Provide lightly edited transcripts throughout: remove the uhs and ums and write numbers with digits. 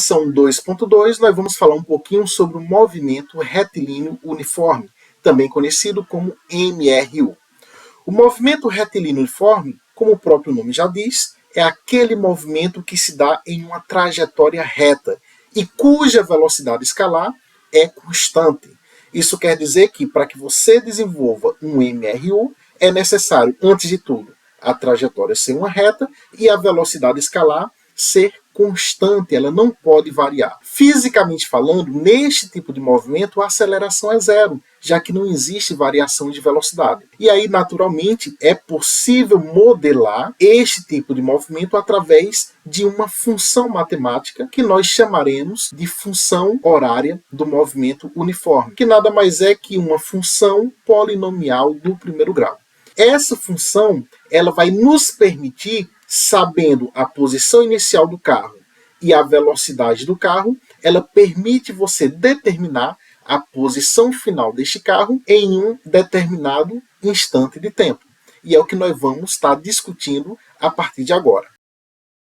Equação 2.2, nós vamos falar um pouquinho sobre o movimento retilíneo uniforme, também conhecido como MRU. O movimento retilíneo uniforme, como o próprio nome já diz, é aquele movimento que se dá em uma trajetória reta e cuja velocidade escalar é constante. Isso quer dizer que, para que você desenvolva um MRU, é necessário, antes de tudo, a trajetória ser uma reta e a velocidade escalar ser constante, ela não pode variar. Fisicamente falando, neste tipo de movimento, a aceleração é zero, já que não existe variação de velocidade. E aí, naturalmente, é possível modelar este tipo de movimento através de uma função matemática que nós chamaremos de função horária do movimento uniforme, que nada mais é que uma função polinomial do primeiro grau. Essa função ela vai nos permitir, sabendo a posição inicial do carro e a velocidade do carro, ela permite você determinar a posição final deste carro em um determinado instante de tempo. E é o que nós vamos estar discutindo a partir de agora.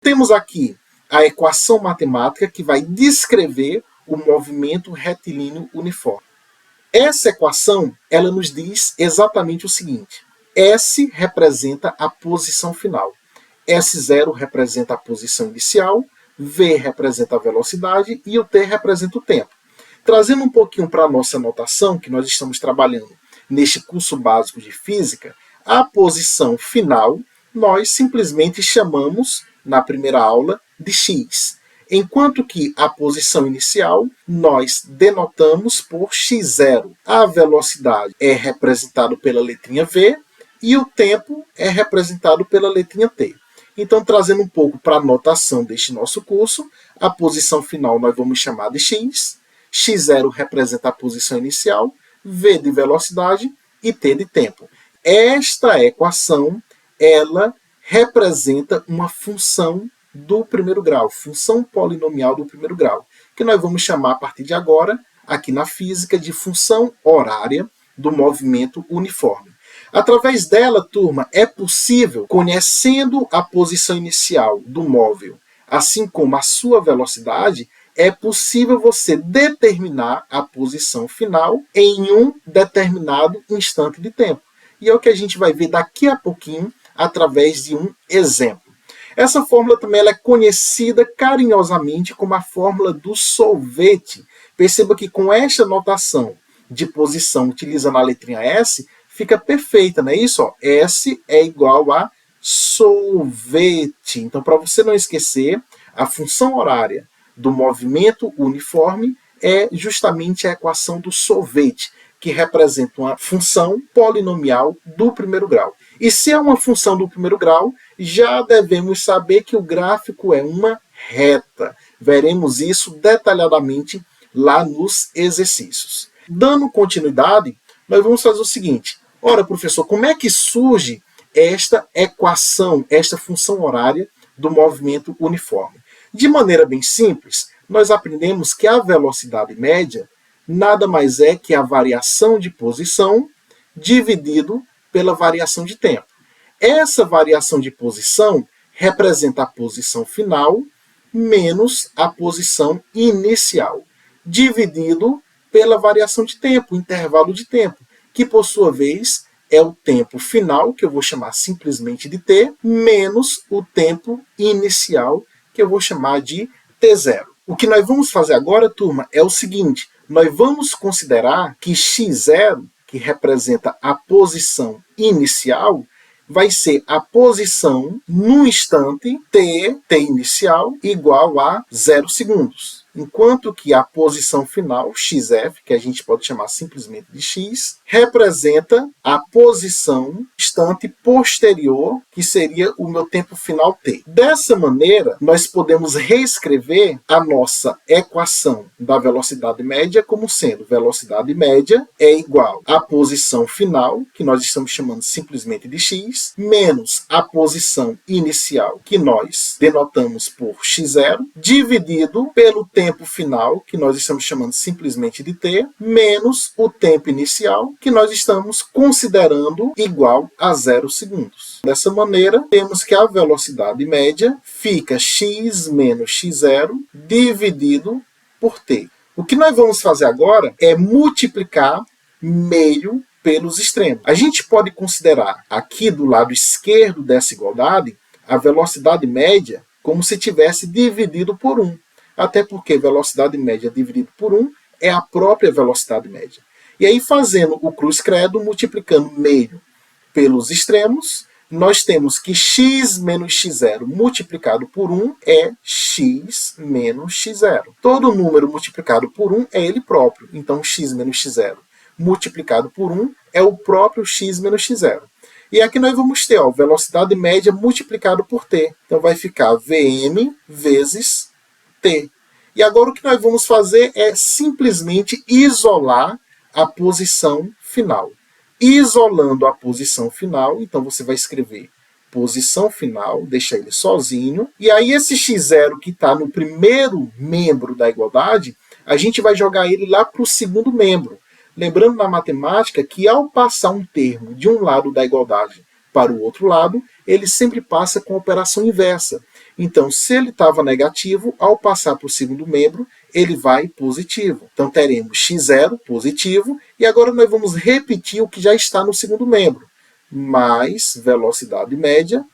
Temos aqui a equação matemática que vai descrever o movimento retilíneo uniforme. Essa equação ela nos diz exatamente o seguinte: S representa a posição final, S0 representa a posição inicial, V representa a velocidade e o T representa o tempo. Trazendo um pouquinho para a nossa notação, que nós estamos trabalhando neste curso básico de física, a posição final nós simplesmente chamamos, na primeira aula, de x, enquanto que a posição inicial nós denotamos por x0. A velocidade é representada pela letrinha V, e o tempo é representado pela letrinha T. Então, trazendo um pouco para a notação deste nosso curso, a posição final nós vamos chamar de x, x0 representa a posição inicial, v de velocidade e t de tempo. Esta equação, ela representa uma função do primeiro grau, função polinomial do primeiro grau, que nós vamos chamar a partir de agora, aqui na física, de função horária do movimento uniforme. Através dela, turma, é possível, conhecendo a posição inicial do móvel, assim como a sua velocidade, é possível você determinar a posição final em um determinado instante de tempo. E é o que a gente vai ver daqui a pouquinho, através de um exemplo. Essa fórmula também ela é conhecida carinhosamente como a fórmula do solvete. Perceba que com esta notação de posição utilizando a letrinha S, fica perfeita, não é isso? Ó, S é igual a solvete. Então, para você não esquecer, a função horária do movimento uniforme é justamente a equação do solvete, que representa uma função polinomial do primeiro grau. E se é uma função do primeiro grau, já devemos saber que o gráfico é uma reta. Veremos isso detalhadamente lá nos exercícios. Dando continuidade, nós vamos fazer o seguinte. Ora, professor, como é que surge esta equação, esta função horária do movimento uniforme? De maneira bem simples, nós aprendemos que a velocidade média nada mais é que a variação de posição dividido pela variação de tempo. Essa variação de posição representa a posição final menos a posição inicial, dividido pela variação de tempo, o intervalo de tempo, que por sua vez é o tempo final, que eu vou chamar simplesmente de t, menos o tempo inicial, que eu vou chamar de t0. O que nós vamos fazer agora, turma, é o seguinte: nós vamos considerar que x0, que representa a posição inicial, vai ser a posição no instante t inicial, igual a 0 segundos. Enquanto que a posição final, xf, que a gente pode chamar simplesmente de x, representa a posição instante posterior, que seria o meu tempo final t. Dessa maneira, nós podemos reescrever a nossa equação da velocidade média como sendo velocidade média é igual à posição final, que nós estamos chamando simplesmente de x, menos a posição inicial, que nós denotamos por x0, dividido pelo tempo tempo final, que nós estamos chamando simplesmente de t, menos o tempo inicial, que nós estamos considerando igual a 0 segundos. Dessa maneira, temos que a velocidade média fica x menos x0 dividido por t. O que nós vamos fazer agora é multiplicar meio pelos extremos. A gente pode considerar aqui do lado esquerdo dessa igualdade a velocidade média como se tivesse dividido por 1. Até porque velocidade média dividido por 1 é a própria velocidade média. E aí, fazendo o cruz credo, multiplicando meio pelos extremos, nós temos que x menos x0 multiplicado por 1 é x menos x0. Todo número multiplicado por 1 é ele próprio. Então, x menos x0 multiplicado por 1 é o próprio x menos x0. E aqui nós vamos ter velocidade média multiplicado por t. Então, vai ficar Vm vezes t. E agora o que nós vamos fazer é simplesmente isolar a posição final. Isolando a posição final, então você vai escrever posição final, deixa ele sozinho. E aí esse x0 que está no primeiro membro da igualdade, a gente vai jogar ele lá para o segundo membro. Lembrando na matemática que ao passar um termo de um lado da igualdade para o outro lado, ele sempre passa com operação inversa. Então, se ele estava negativo, ao passar para o segundo membro, ele vai positivo. Então, teremos x0 positivo, e agora nós vamos repetir o que já está no segundo membro, mais velocidade média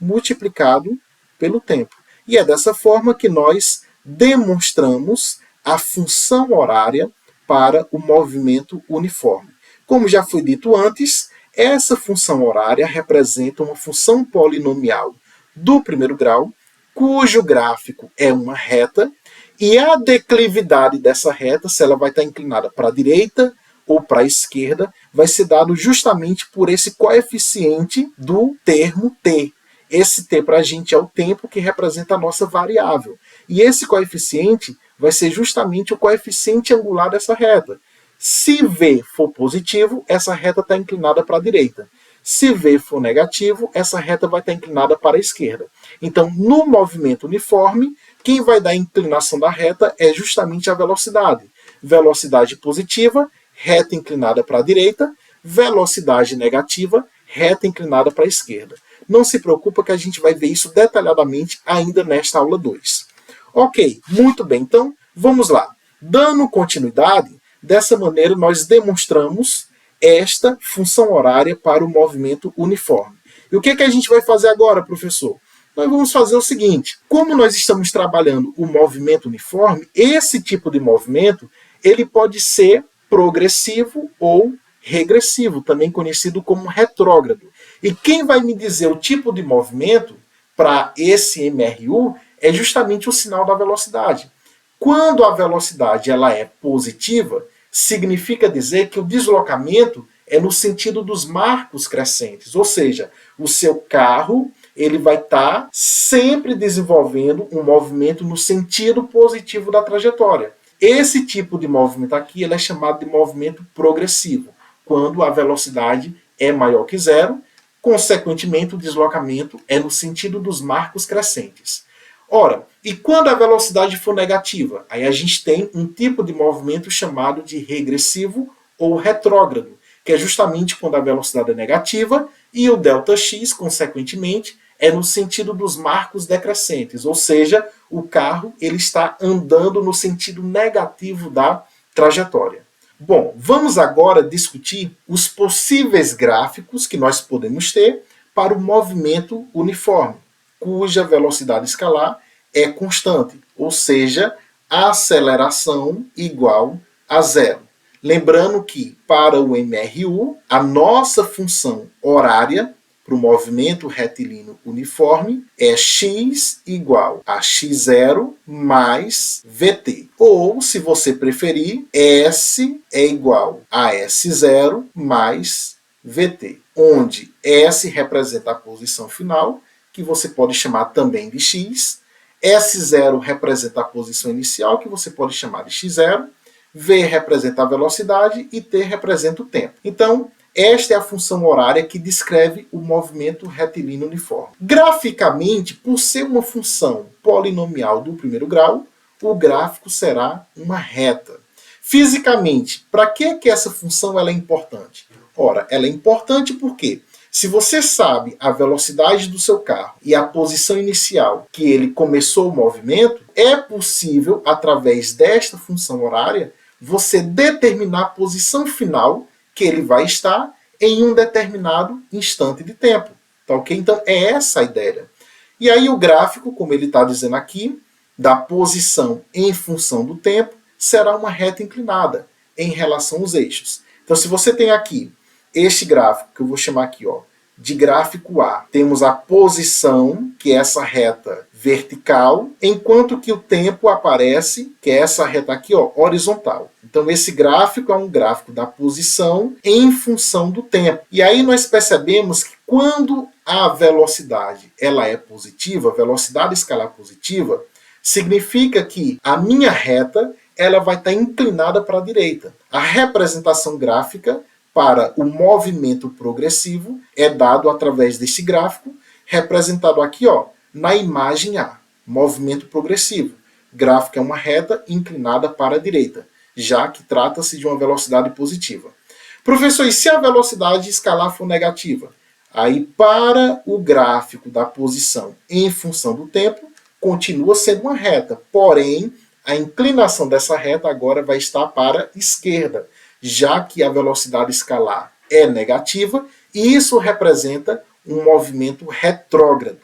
multiplicado pelo tempo. E é dessa forma que nós demonstramos a função horária para o movimento uniforme. Como já foi dito antes, essa função horária representa uma função polinomial do primeiro grau, cujo gráfico é uma reta, e a declividade dessa reta, se ela vai estar inclinada para a direita ou para a esquerda, vai ser dado justamente por esse coeficiente do termo t. Esse t para a gente é o tempo que representa a nossa variável. E esse coeficiente vai ser justamente o coeficiente angular dessa reta. Se v for positivo, essa reta está inclinada para a direita. Se v for negativo, essa reta vai estar inclinada para a esquerda. Então, no movimento uniforme, quem vai dar a inclinação da reta é justamente a velocidade. Velocidade positiva, reta inclinada para a direita. Velocidade negativa, reta inclinada para a esquerda. Não se preocupa que a gente vai ver isso detalhadamente ainda nesta aula 2. Ok, muito bem. Então, vamos lá. Dando continuidade, dessa maneira nós demonstramos esta função horária para o movimento uniforme. E o que a gente vai fazer agora, professor? Nós vamos fazer o seguinte: como nós estamos trabalhando o movimento uniforme, esse tipo de movimento ele pode ser progressivo ou regressivo, também conhecido como retrógrado. E quem vai me dizer o tipo de movimento para esse MRU é justamente o sinal da velocidade. Quando a velocidade ela é positiva, significa dizer que o deslocamento é no sentido dos marcos crescentes, ou seja, o seu carro ele vai estar sempre desenvolvendo um movimento no sentido positivo da trajetória. Esse tipo de movimento aqui ele é chamado de movimento progressivo, quando a velocidade é maior que zero, consequentemente o deslocamento é no sentido dos marcos crescentes. Ora, e quando a velocidade for negativa? Aí a gente tem um tipo de movimento chamado de regressivo ou retrógrado, que é justamente quando a velocidade é negativa e o ΔX, consequentemente, é no sentido dos marcos decrescentes, ou seja, o carro ele está andando no sentido negativo da trajetória. Bom, vamos agora discutir os possíveis gráficos que nós podemos ter para o movimento uniforme, cuja velocidade escalar é constante, ou seja, a aceleração igual a zero. Lembrando que, para o MRU, a nossa função horária para o movimento retilíneo uniforme é x igual a x0 mais vt. Ou, se você preferir, s é igual a s0 mais vt, onde s representa a posição final, que você pode chamar também de x, S0 representa a posição inicial, que você pode chamar de x0, V representa a velocidade e T representa o tempo. Então, esta é a função horária que descreve o movimento retilíneo uniforme. Graficamente, por ser uma função polinomial do primeiro grau, o gráfico será uma reta. Fisicamente, para que essa função ela é importante? Ora, ela é importante porque se você sabe a velocidade do seu carro e a posição inicial que ele começou o movimento, é possível, através desta função horária, você determinar a posição final que ele vai estar em um determinado instante de tempo. Tá ok? Então, é essa a ideia. E aí o gráfico, como ele está dizendo aqui, da posição em função do tempo, será uma reta inclinada em relação aos eixos. Então, se você tem aqui este gráfico, que eu vou chamar aqui de gráfico A, temos a posição, que é essa reta vertical, enquanto que o tempo aparece, que é essa reta aqui, horizontal. Então, esse gráfico é um gráfico da posição em função do tempo. E aí nós percebemos que quando a velocidade ela é positiva, velocidade escalar positiva, significa que a minha reta ela vai estar inclinada para a direita. A representação gráfica para o movimento progressivo é dado através desse gráfico, representado aqui na imagem A, movimento progressivo. Gráfico é uma reta inclinada para a direita, já que trata-se de uma velocidade positiva. Professor, e se a velocidade escalar for negativa? Aí, para o gráfico da posição em função do tempo, continua sendo uma reta, porém, a inclinação dessa reta agora vai estar para a esquerda, já que a velocidade escalar é negativa, e isso representa um movimento retrógrado.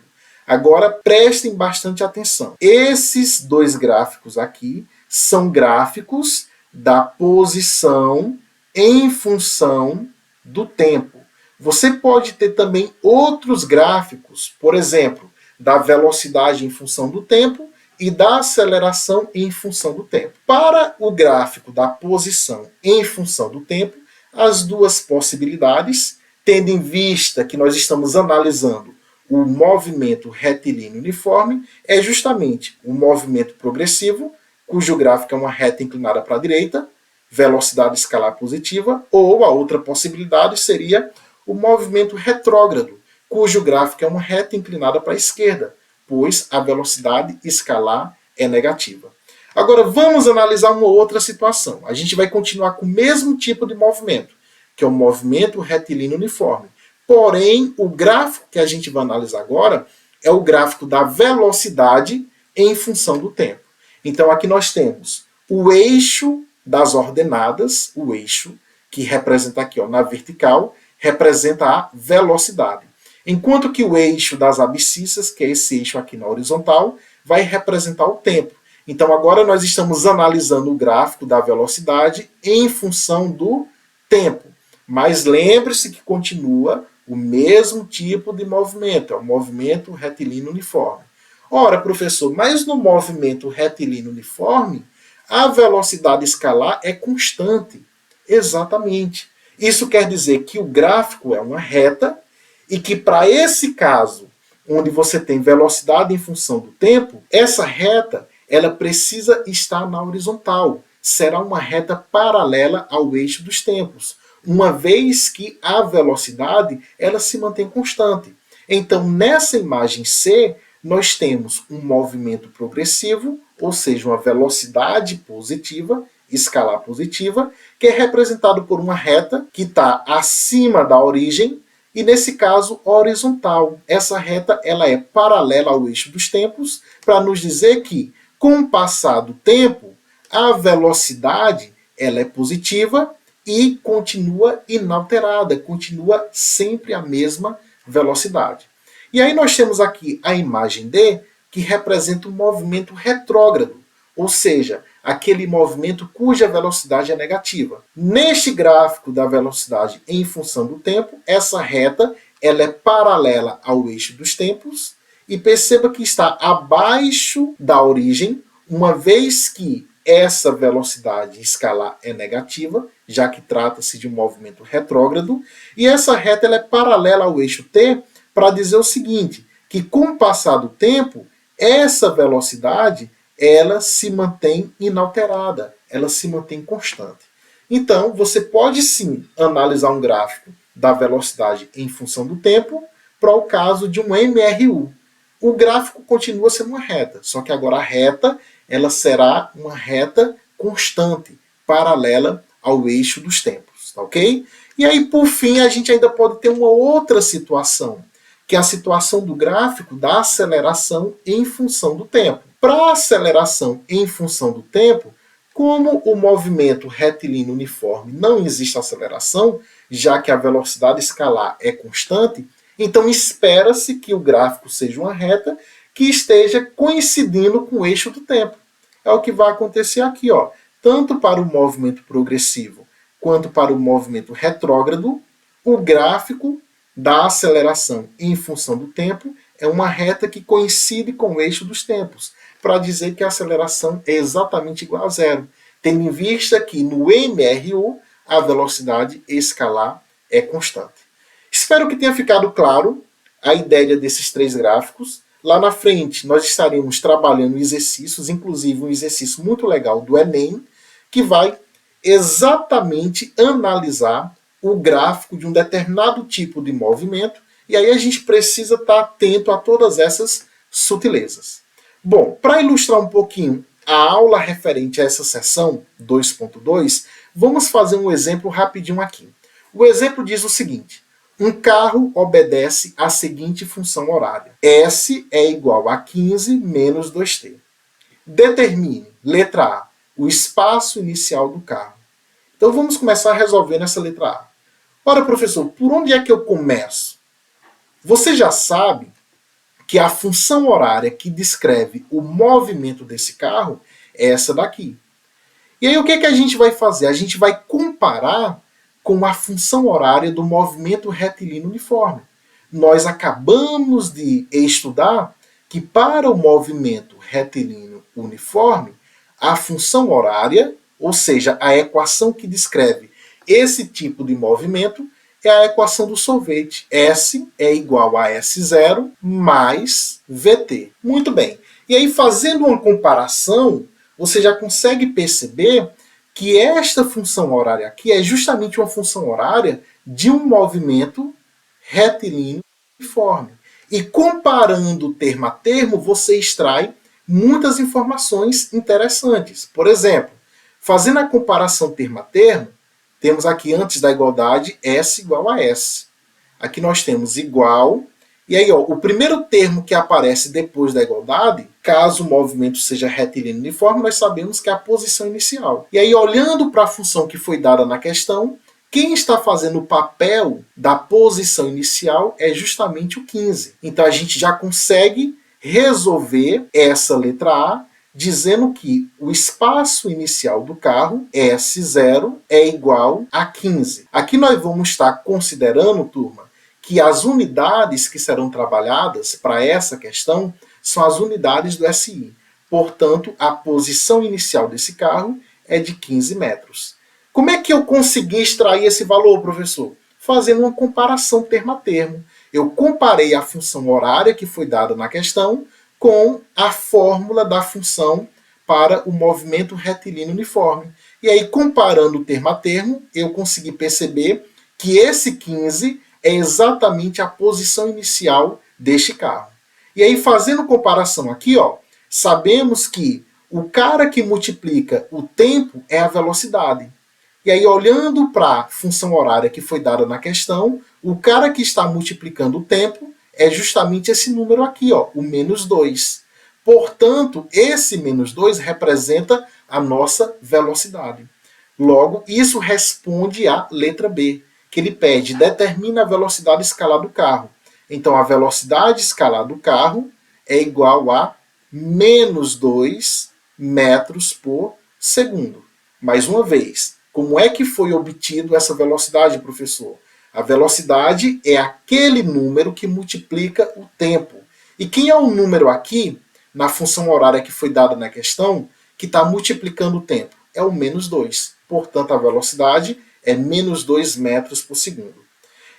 Agora, prestem bastante atenção. Esses dois gráficos aqui são gráficos da posição em função do tempo. Você pode ter também outros gráficos, por exemplo, da velocidade em função do tempo e da aceleração em função do tempo. Para o gráfico da posição em função do tempo, as duas possibilidades, tendo em vista que nós estamos analisando o movimento retilíneo uniforme, é justamente o movimento progressivo, cujo gráfico é uma reta inclinada para a direita, velocidade escalar positiva, ou a outra possibilidade seria o movimento retrógrado, cujo gráfico é uma reta inclinada para a esquerda, pois a velocidade escalar é negativa. Agora vamos analisar uma outra situação. A gente vai continuar com o mesmo tipo de movimento, que é o movimento retilíneo uniforme. Porém, o gráfico que a gente vai analisar agora é o gráfico da velocidade em função do tempo. Então aqui nós temos o eixo das ordenadas, o eixo que representa aqui na vertical, representa a velocidade. Enquanto que o eixo das abscissas, que é esse eixo aqui na horizontal, vai representar o tempo. Então agora nós estamos analisando o gráfico da velocidade em função do tempo. Mas lembre-se que continua o mesmo tipo de movimento, é o movimento retilíneo uniforme. Ora, professor, mas no movimento retilíneo uniforme, a velocidade escalar é constante. Exatamente. Isso quer dizer que o gráfico é uma reta e que para esse caso, onde você tem velocidade em função do tempo, essa reta ela precisa estar na horizontal. Será uma reta paralela ao eixo dos tempos, uma vez que a velocidade ela se mantém constante. Então, nessa imagem C, nós temos um movimento progressivo, ou seja, uma velocidade positiva, escalar positiva, que é representado por uma reta que está acima da origem, e nesse caso horizontal. Essa reta ela é paralela ao eixo dos tempos, para nos dizer que, com o passar do tempo, a velocidade ela é positiva e continua inalterada, continua sempre a mesma velocidade. E aí nós temos aqui a imagem D, que representa um movimento retrógrado, ou seja, aquele movimento cuja velocidade é negativa. Neste gráfico da velocidade em função do tempo, essa reta ela é paralela ao eixo dos tempos, e perceba que está abaixo da origem, uma vez que essa velocidade escalar é negativa, já que trata-se de um movimento retrógrado, e essa reta ela é paralela ao eixo T, para dizer o seguinte, que com o passar do tempo, essa velocidade ela se mantém inalterada, ela se mantém constante. Então, você pode sim analisar um gráfico da velocidade em função do tempo para o caso de um MRU. o gráfico continua sendo uma reta, só que agora a reta ela será uma reta constante, paralela ao eixo dos tempos, tá ok? E aí, por fim, a gente ainda pode ter uma outra situação, que é a situação do gráfico da aceleração em função do tempo. Para a aceleração em função do tempo, como o movimento retilíneo uniforme não existe aceleração, já que a velocidade escalar é constante, então espera-se que o gráfico seja uma reta que esteja coincidindo com o eixo do tempo. É o que vai acontecer aqui, ó. Tanto para o movimento progressivo quanto para o movimento retrógrado, o gráfico da aceleração em função do tempo é uma reta que coincide com o eixo dos tempos, para dizer que a aceleração é exatamente igual a zero, tendo em vista que no MRU a velocidade escalar é constante. Espero que tenha ficado claro a ideia desses três gráficos. Lá na frente nós estaremos trabalhando exercícios, inclusive um exercício muito legal do Enem, que vai exatamente analisar o gráfico de um determinado tipo de movimento, e aí a gente precisa estar atento a todas essas sutilezas. Bom, para ilustrar um pouquinho a aula referente a essa seção 2.2, vamos fazer um exemplo rapidinho aqui. O exemplo diz o seguinte: um carro obedece à seguinte função horária. S é igual a 15 menos 2t. Determine, letra A, o espaço inicial do carro. Então vamos começar resolvendo essa letra A. Ora, professor, por onde é que eu começo? Você já sabe que a função horária que descreve o movimento desse carro é essa daqui. E aí o que é que a gente vai fazer? A gente vai comparar com a função horária do movimento retilíneo uniforme. Nós acabamos de estudar que para o movimento retilíneo uniforme, a função horária, ou seja, a equação que descreve esse tipo de movimento, é a equação do sorvete. S é igual a S0 mais VT. Muito bem. E aí, fazendo uma comparação, você já consegue perceber que esta função horária aqui é justamente uma função horária de um movimento retilíneo uniforme. E comparando termo a termo, você extrai muitas informações interessantes. Por exemplo, fazendo a comparação termo a termo, temos aqui antes da igualdade S igual a S. Aqui nós temos igual. E aí, ó, o primeiro termo que aparece depois da igualdade, caso o movimento seja retilíneo uniforme, nós sabemos que é a posição inicial. E aí, olhando para a função que foi dada na questão, quem está fazendo o papel da posição inicial é justamente o 15. Então, a gente já consegue resolver essa letra A dizendo que o espaço inicial do carro, S0, é igual a 15. Aqui nós vamos estar considerando, turma, que as unidades que serão trabalhadas para essa questão são as unidades do SI. Portanto, a posição inicial desse carro é de 15 metros. Como é que eu consegui extrair esse valor, professor? Fazendo uma comparação termo a termo. Eu comparei a função horária que foi dada na questão com a fórmula da função para o movimento retilíneo uniforme. E aí, comparando termo a termo, eu consegui perceber que esse 15 é exatamente a posição inicial deste carro. E aí, fazendo comparação aqui, ó, sabemos que o cara que multiplica o tempo é a velocidade. E aí, olhando para a função horária que foi dada na questão, o cara que está multiplicando o tempo é justamente esse número aqui, ó, o menos 2. Portanto, esse menos 2 representa a nossa velocidade. Logo, isso responde à letra B, que ele pede, determina a velocidade escalar do carro. Então, a velocidade escalar do carro é igual a menos 2 metros por segundo. Mais uma vez, como é que foi obtido essa velocidade, professor? A velocidade é aquele número que multiplica o tempo. E quem é o número aqui, na função horária que foi dada na questão, que está multiplicando o tempo? É o menos 2. Portanto, a velocidade é menos 2 metros por segundo.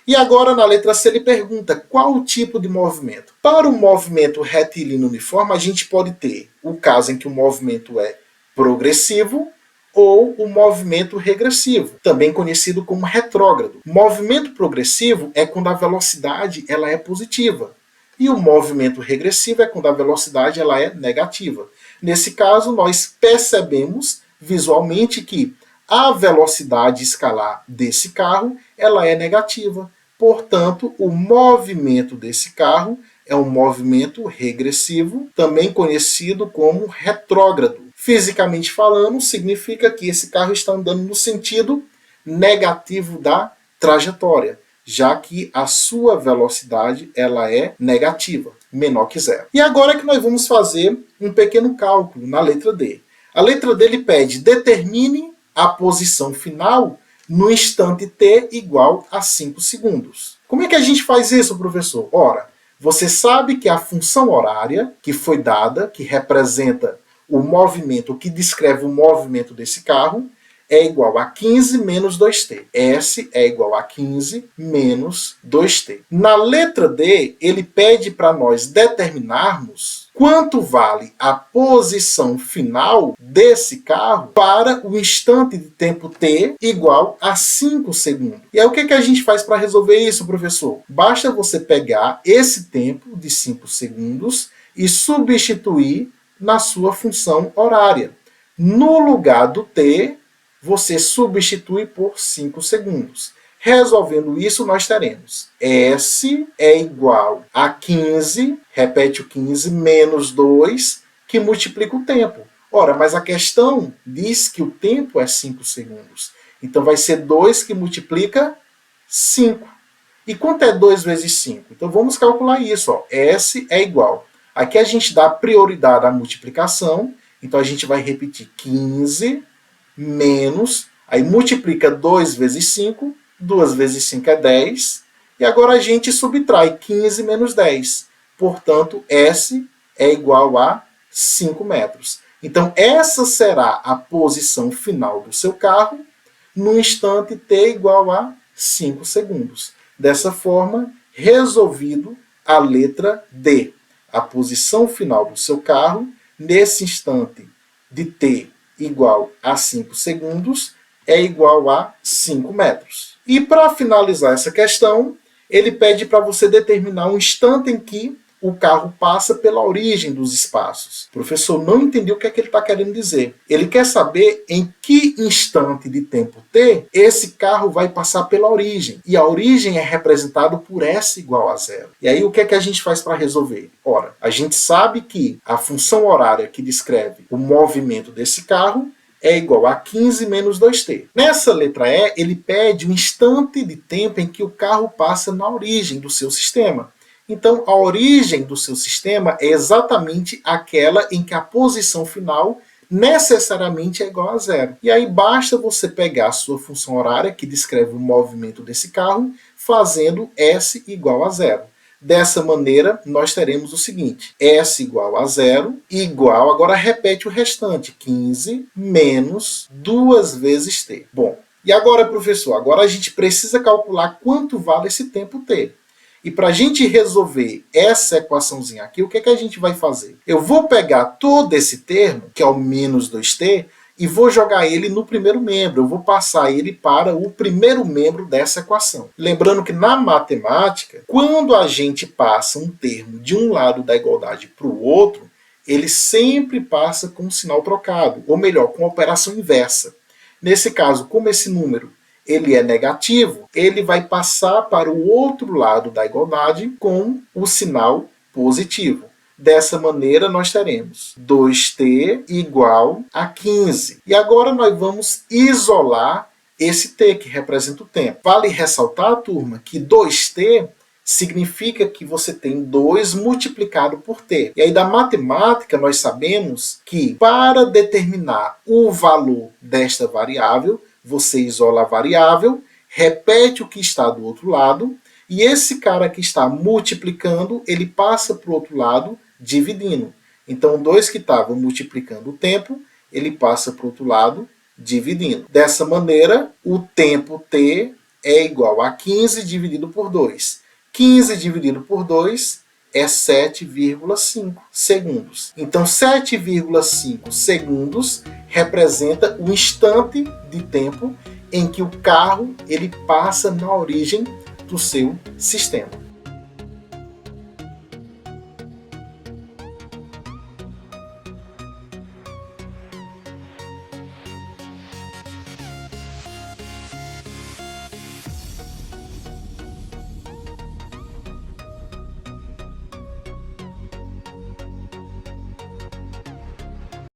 E agora, na letra C, ele pergunta qual o tipo de movimento. Para o movimento retilíneo uniforme, a gente pode ter o caso em que o movimento é progressivo ou o movimento regressivo, também conhecido como retrógrado. Movimento progressivo é quando a velocidade ela é positiva. E o movimento regressivo é quando a velocidade ela é negativa. Nesse caso, nós percebemos visualmente que a velocidade escalar desse carro ela é negativa. Portanto, o movimento desse carro é um movimento regressivo, também conhecido como retrógrado. Fisicamente falando, significa que esse carro está andando no sentido negativo da trajetória, já que a sua velocidade ela é negativa, menor que zero. E agora que nós vamos fazer um pequeno cálculo na letra D. A letra D ele pede: determine a posição final no instante t igual a 5 segundos. Como é que a gente faz isso, professor? Ora, você sabe que a função horária que foi dada, que representa o movimento, que descreve o movimento desse carro, é igual a 15 menos 2t. S é igual a 15 menos 2t. Na letra D, ele pede para nós determinarmos quanto vale a posição final desse carro para o instante de tempo t igual a 5 segundos. E aí o que a gente faz para resolver isso, professor? Basta você pegar esse tempo de 5 segundos e substituir na sua função horária. No lugar do t, você substitui por 5 segundos. Resolvendo isso, nós teremos S é igual a 15, repete o 15, menos 2, que multiplica o tempo. Ora, mas a questão diz que o tempo é 5 segundos. Então, vai ser 2 que multiplica 5. E quanto é 2 vezes 5? Então, vamos calcular isso. Ó. S é igual. Aqui a gente dá prioridade à multiplicação. Então, a gente vai repetir 15 menos, aí multiplica 2 vezes 5, 2 vezes 5 é 10, e agora a gente subtrai 15 menos 10. Portanto, S é igual a 5 metros. Então, essa será a posição final do seu carro no instante t igual a 5 segundos. Dessa forma, resolvido a letra D. A posição final do seu carro nesse instante de t igual a 5 segundos, é igual a 5 metros. E para finalizar essa questão, ele pede para você determinar um instante em que o carro passa pela origem dos espaços. O professor não entendeu o que é que ele está querendo dizer. Ele quer saber em que instante de tempo t esse carro vai passar pela origem. E a origem é representada por S igual a zero. E aí o que é que a gente faz para resolver? Ora, a gente sabe que a função horária que descreve o movimento desse carro é igual a 15 menos 2t. Nessa letra E, ele pede um instante de tempo em que o carro passa na origem do seu sistema. Então, a origem do seu sistema é exatamente aquela em que a posição final necessariamente é igual a zero. E aí basta você pegar a sua função horária, que descreve o movimento desse carro, fazendo S igual a zero. Dessa maneira, nós teremos o seguinte: S igual a zero, igual, agora repete o restante, 15 menos 2 vezes t. Bom, e agora, professor, agora a gente precisa calcular quanto vale esse tempo t. E para a gente resolver essa equaçãozinha aqui, o que é que a gente vai fazer? Eu vou pegar todo esse termo, que é o menos 2t, e vou jogar ele no primeiro membro. Eu vou passar ele para o primeiro membro dessa equação. Lembrando que na matemática, quando a gente passa um termo de um lado da igualdade para o outro, ele sempre passa com um sinal trocado, ou melhor, com a operação inversa. Nesse caso, como esse número ele é negativo, ele vai passar para o outro lado da igualdade com o sinal positivo. Dessa maneira, nós teremos 2t igual a 15. E agora nós vamos isolar esse t, que representa o tempo. Vale ressaltar, turma, que 2t significa que você tem 2 multiplicado por t. E aí, da matemática, nós sabemos que para determinar o valor desta variável, você isola a variável, repete o que está do outro lado, e esse cara que está multiplicando, ele passa para o outro lado, dividindo. Então, 2 que estavam multiplicando o tempo, ele passa para o outro lado, dividindo. Dessa maneira, o tempo t é igual a 15 dividido por 2. 15 dividido por 2 é 7,5 segundos. Então, 7,5 segundos representa o instante de tempo em que o carro ele passa na origem do seu sistema.